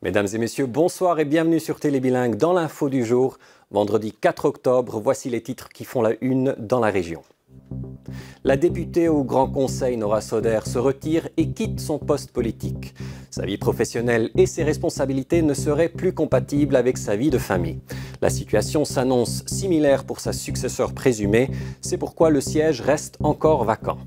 Mesdames et messieurs, bonsoir et bienvenue sur Télébilingue dans l'info du jour. Vendredi 4 octobre, voici les titres qui font la une dans la région. La députée au Grand Conseil, Nora Soder, se retire et quitte son poste politique. Sa vie professionnelle et ses responsabilités ne seraient plus compatibles avec sa vie de famille. La situation s'annonce similaire pour sa successeur présumée. C'est pourquoi le siège reste encore vacant.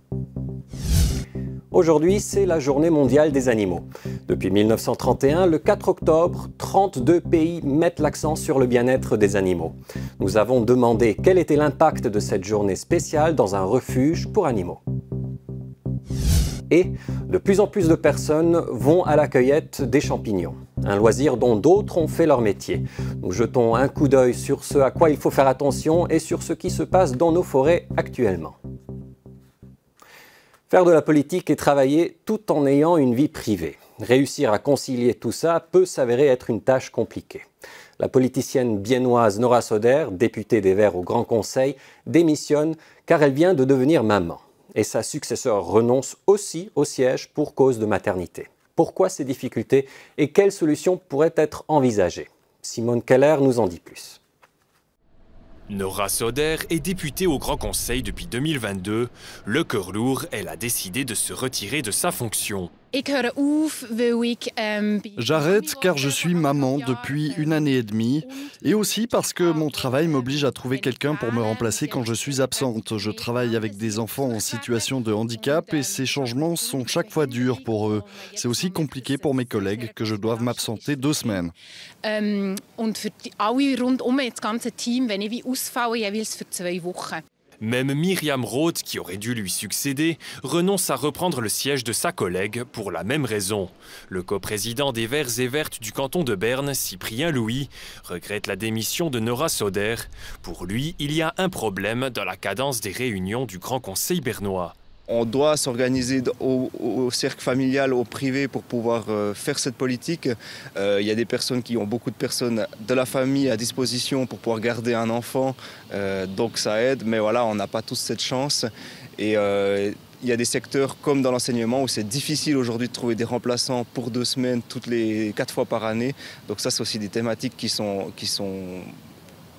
Aujourd'hui, c'est la Journée mondiale des animaux. Depuis 1931, le 4 octobre, 32 pays mettent l'accent sur le bien-être des animaux. Nous avons demandé quel était l'impact de cette journée spéciale dans un refuge pour animaux. Et de plus en plus de personnes vont à la cueillette des champignons, un loisir dont d'autres ont fait leur métier. Nous jetons un coup d'œil sur ce à quoi il faut faire attention et sur ce qui se passe dans nos forêts actuellement. Faire de la politique et travailler tout en ayant une vie privée. Réussir à concilier tout ça peut s'avérer être une tâche compliquée. La politicienne biennoise Nora Soder, députée des Verts au Grand Conseil, démissionne car elle vient de devenir maman. Et sa successeur renonce aussi au siège pour cause de maternité. Pourquoi ces difficultés et quelles solutions pourraient être envisagées? Simone Keller nous en dit plus. Nora Soder est députée au Grand Conseil depuis 2022. Le cœur lourd, elle a décidé de se retirer de sa fonction. J'arrête car je suis maman depuis 1 année et demie et aussi parce que mon travail m'oblige à trouver quelqu'un pour me remplacer quand je suis absente. Je travaille avec des enfants en situation de handicap et ces changements sont chaque fois durs pour eux. C'est aussi compliqué pour mes collègues que je doive m'absenter 2 semaines. Même Myriam Roth, qui aurait dû lui succéder, renonce à reprendre le siège de sa collègue pour la même raison. Le coprésident des Verts et Vertes du canton de Berne, Cyprien Louis, regrette la démission de Nora Soder. Pour lui, il y a un problème dans la cadence des réunions du Grand Conseil bernois. On doit s'organiser au cercle familial, au privé pour pouvoir faire cette politique. Il y a des personnes qui ont beaucoup de personnes de la famille à disposition pour pouvoir garder un enfant, donc ça aide, mais voilà, on n'a pas tous cette chance. Et il y a des secteurs comme dans l'enseignement où c'est difficile aujourd'hui de trouver des remplaçants pour 2 semaines, toutes les 4 fois par année. Donc ça, c'est aussi des thématiques qui sont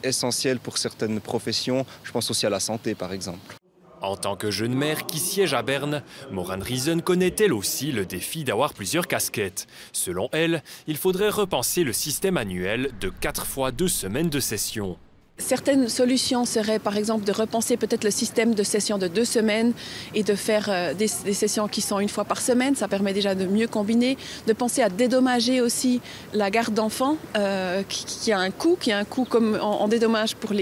essentielles pour certaines professions. Je pense aussi à la santé, par exemple. En tant que jeune mère qui siège à Berne, Moran Riesen connaît elle aussi le défi d'avoir plusieurs casquettes. Selon elle, il faudrait repenser le système annuel de 4 fois 2 semaines de session. Certaines solutions seraient par exemple de repenser peut-être le système de session de 2 semaines et de faire des sessions qui sont 1 fois par semaine. Ça permet déjà de mieux combiner, de penser à dédommager aussi la garde d'enfants qui a un coût comme on dédommage pour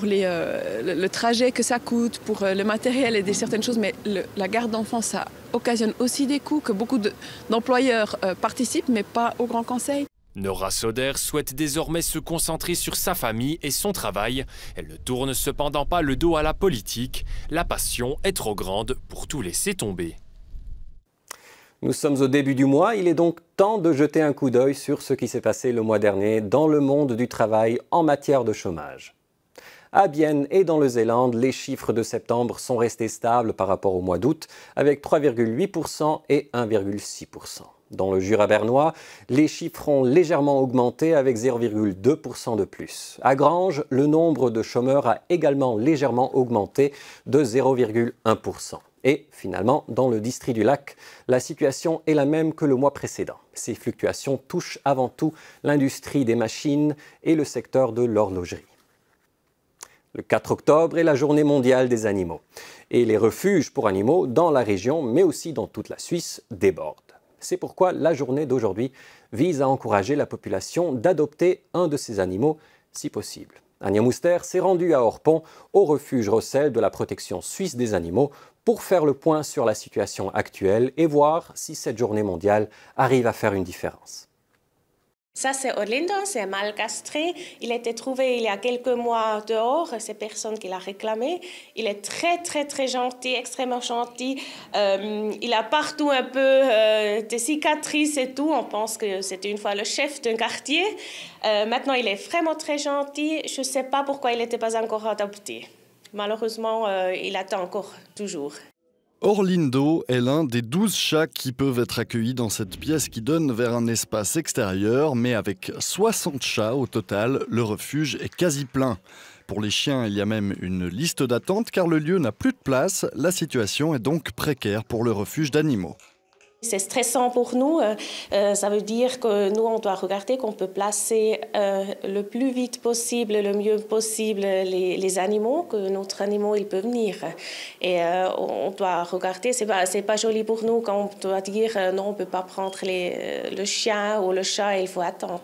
le trajet que ça coûte, pour le matériel et certaines choses, mais la garde d'enfants, ça occasionne aussi des coûts que beaucoup d'employeurs participent, mais pas au Grand Conseil. Nora Soder souhaite désormais se concentrer sur sa famille et son travail. Elle ne tourne cependant pas le dos à la politique. La passion est trop grande pour tout laisser tomber. Nous sommes au début du mois, il est donc temps de jeter un coup d'œil sur ce qui s'est passé le mois dernier dans le monde du travail en matière de chômage. À Bienne et dans le Zélande, les chiffres de septembre sont restés stables par rapport au mois d'août, avec 3,8% et 1,6%. Dans le Jura bernois, les chiffres ont légèrement augmenté avec 0,2% de plus. À Granges, le nombre de chômeurs a également légèrement augmenté de 0,1%. Et finalement, dans le district du Lac, la situation est la même que le mois précédent. Ces fluctuations touchent avant tout l'industrie des machines et le secteur de l'horlogerie. Le 4 octobre est la Journée mondiale des animaux. Et les refuges pour animaux dans la région, mais aussi dans toute la Suisse, débordent. C'est pourquoi la journée d'aujourd'hui vise à encourager la population d'adopter un de ces animaux, si possible. Anja Muster s'est rendue à Orpon, au refuge Rossel de la protection suisse des animaux, pour faire le point sur la situation actuelle et voir si cette journée mondiale arrive à faire une différence. Ça, c'est Orlindo, c'est un mâle castré. Il a été trouvé il y a quelques mois dehors. C'est personne qui l'a réclamé. Il est très, très, très gentil, extrêmement gentil. Il a partout un peu des cicatrices et tout. On pense que c'était une fois le chef d'un quartier. Maintenant, il est vraiment très gentil. Je ne sais pas pourquoi il n'était pas encore adopté. Malheureusement, il attend encore toujours. Orlindo est l'un des 12 chats qui peuvent être accueillis dans cette pièce qui donne vers un espace extérieur, mais avec 60 chats au total, le refuge est quasi plein. Pour les chiens, il y a même une liste d'attente car le lieu n'a plus de place. La situation est donc précaire pour le refuge d'animaux. C'est stressant pour nous, ça veut dire que nous, on doit regarder qu'on peut placer le plus vite possible, le mieux possible les animaux, que notre animal il peut venir. Et on doit regarder, c'est pas joli pour nous quand on doit dire non, on ne peut pas prendre le chien ou le chat, il faut attendre.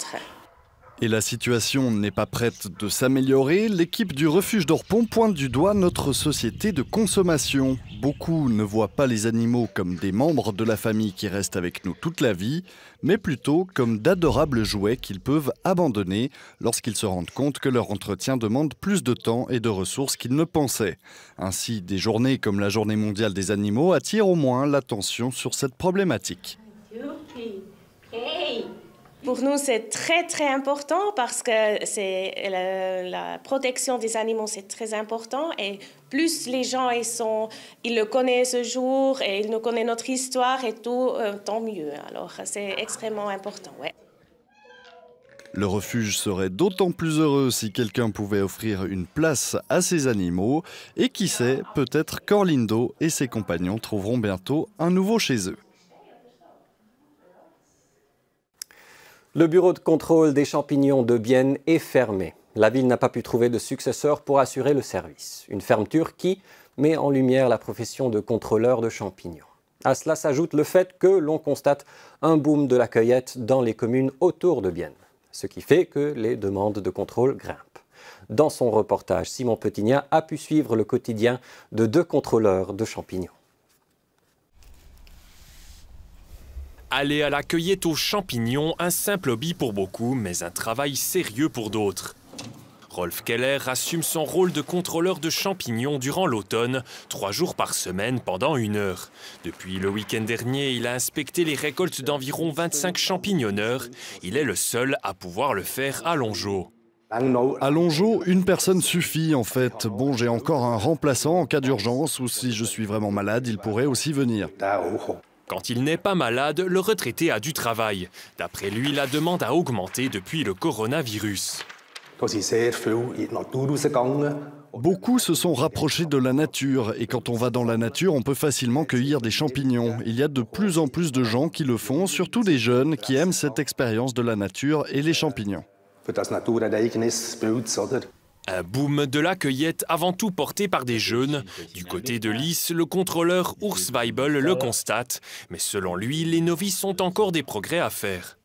Et la situation n'est pas prête de s'améliorer. L'équipe du refuge d'Orpon pointe du doigt notre société de consommation. Beaucoup ne voient pas les animaux comme des membres de la famille qui restent avec nous toute la vie, mais plutôt comme d'adorables jouets qu'ils peuvent abandonner lorsqu'ils se rendent compte que leur entretien demande plus de temps et de ressources qu'ils ne pensaient. Ainsi, des journées comme la Journée mondiale des animaux attirent au moins l'attention sur cette problématique. Pour nous, c'est très, très important parce que la protection des animaux, c'est très important. Et plus les gens ils le connaissent ce jour et ils nous connaissent notre histoire et tout, tant mieux. Alors, c'est extrêmement important, ouais. Le refuge serait d'autant plus heureux si quelqu'un pouvait offrir une place à ces animaux. Et qui sait, peut-être qu'Orlindo et ses compagnons trouveront bientôt un nouveau chez eux. Le bureau de contrôle des champignons de Bienne est fermé. La ville n'a pas pu trouver de successeur pour assurer le service. Une fermeture qui met en lumière la profession de contrôleur de champignons. À cela s'ajoute le fait que l'on constate un boom de la cueillette dans les communes autour de Bienne, ce qui fait que les demandes de contrôle grimpent. Dans son reportage, Simon Petigna a pu suivre le quotidien de 2 contrôleurs de champignons. Aller à la cueillette aux champignons, un simple hobby pour beaucoup, mais un travail sérieux pour d'autres. Rolf Keller assume son rôle de contrôleur de champignons durant l'automne, 3 jours par semaine pendant 1 heure. Depuis le week-end dernier, il a inspecté les récoltes d'environ 25 champignonneurs. Il est le seul à pouvoir le faire à Longeau. À Longeau, une personne suffit en fait. Bon, j'ai encore un remplaçant en cas d'urgence ou si je suis vraiment malade, il pourrait aussi venir. Quand il n'est pas malade, le retraité a du travail. D'après lui, la demande a augmenté depuis le coronavirus. Beaucoup se sont rapprochés de la nature et quand on va dans la nature, on peut facilement cueillir des champignons. Il y a de plus en plus de gens qui le font, surtout des jeunes qui aiment cette expérience de la nature et les champignons. Un boom de la cueillette avant tout porté par des jeunes. Du côté de Lys, le contrôleur Urs Weibel le constate. Mais selon lui, les novices ont encore des progrès à faire.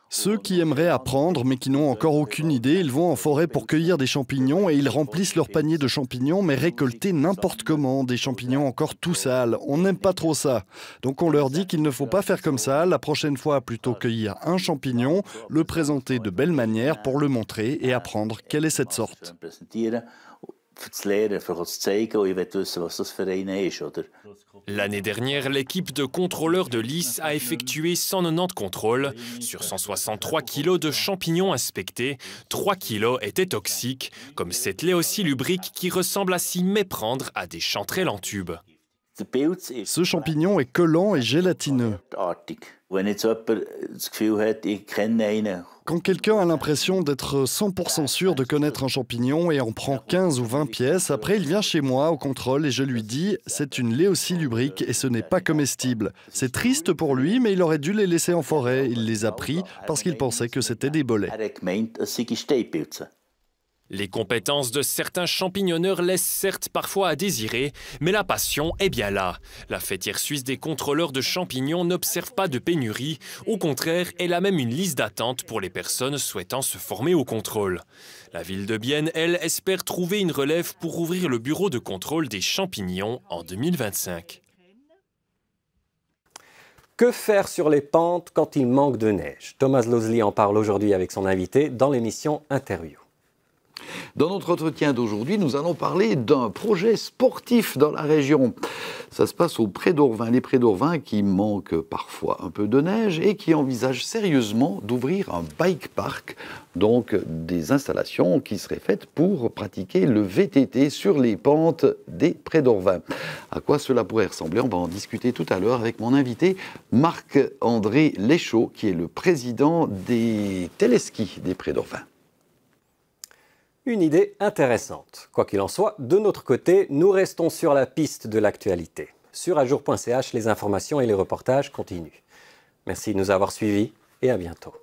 Ceux qui aimeraient apprendre mais qui n'ont encore aucune idée, ils vont en forêt pour cueillir des champignons et ils remplissent leur panier de champignons mais récoltés n'importe comment, des champignons encore tout sales. On n'aime pas trop ça. Donc on leur dit qu'il ne faut pas faire comme ça. La prochaine fois, plutôt cueillir un champignon, le présenter de belle manière pour le montrer et apprendre quelle est cette sorte. L'année dernière, l'équipe de contrôleurs de Lys a effectué 190 contrôles. Sur 163 kilos de champignons inspectés, 3 kilos étaient toxiques, comme cette léocilubrique qui ressemble à s'y méprendre à des chanterelles en tube. Ce champignon est collant et gélatineux. Quand quelqu'un a l'impression d'être 100% sûr de connaître un champignon et en prend 15 ou 20 pièces, après il vient chez moi au contrôle et je lui dis « c'est une léocilubrique et ce n'est pas comestible ». C'est triste pour lui, mais il aurait dû les laisser en forêt. Il les a pris parce qu'il pensait que c'était des bolets. Les compétences de certains champignonneurs laissent certes parfois à désirer, mais la passion est bien là. La fêtière suisse des contrôleurs de champignons n'observe pas de pénurie. Au contraire, elle a même une liste d'attente pour les personnes souhaitant se former au contrôle. La ville de Bienne, elle, espère trouver une relève pour ouvrir le bureau de contrôle des champignons en 2025. Que faire sur les pentes quand il manque de neige? Thomas Losley en parle aujourd'hui avec son invité dans l'émission Interview. Dans notre entretien d'aujourd'hui, nous allons parler d'un projet sportif dans la région. Ça se passe au Pré d'Orvin. Les Prés d'Orvin qui manquent parfois un peu de neige et qui envisagent sérieusement d'ouvrir un bike park, donc des installations qui seraient faites pour pratiquer le VTT sur les pentes des Prés d'Orvin. À quoi cela pourrait ressembler? On va en discuter tout à l'heure avec mon invité Marc-André Léchaud, qui est le président des téléskis des Prés d'Orvin. Une idée intéressante. Quoi qu'il en soit, de notre côté, nous restons sur la piste de l'actualité. Sur ajour.ch, les informations et les reportages continuent. Merci de nous avoir suivis et à bientôt.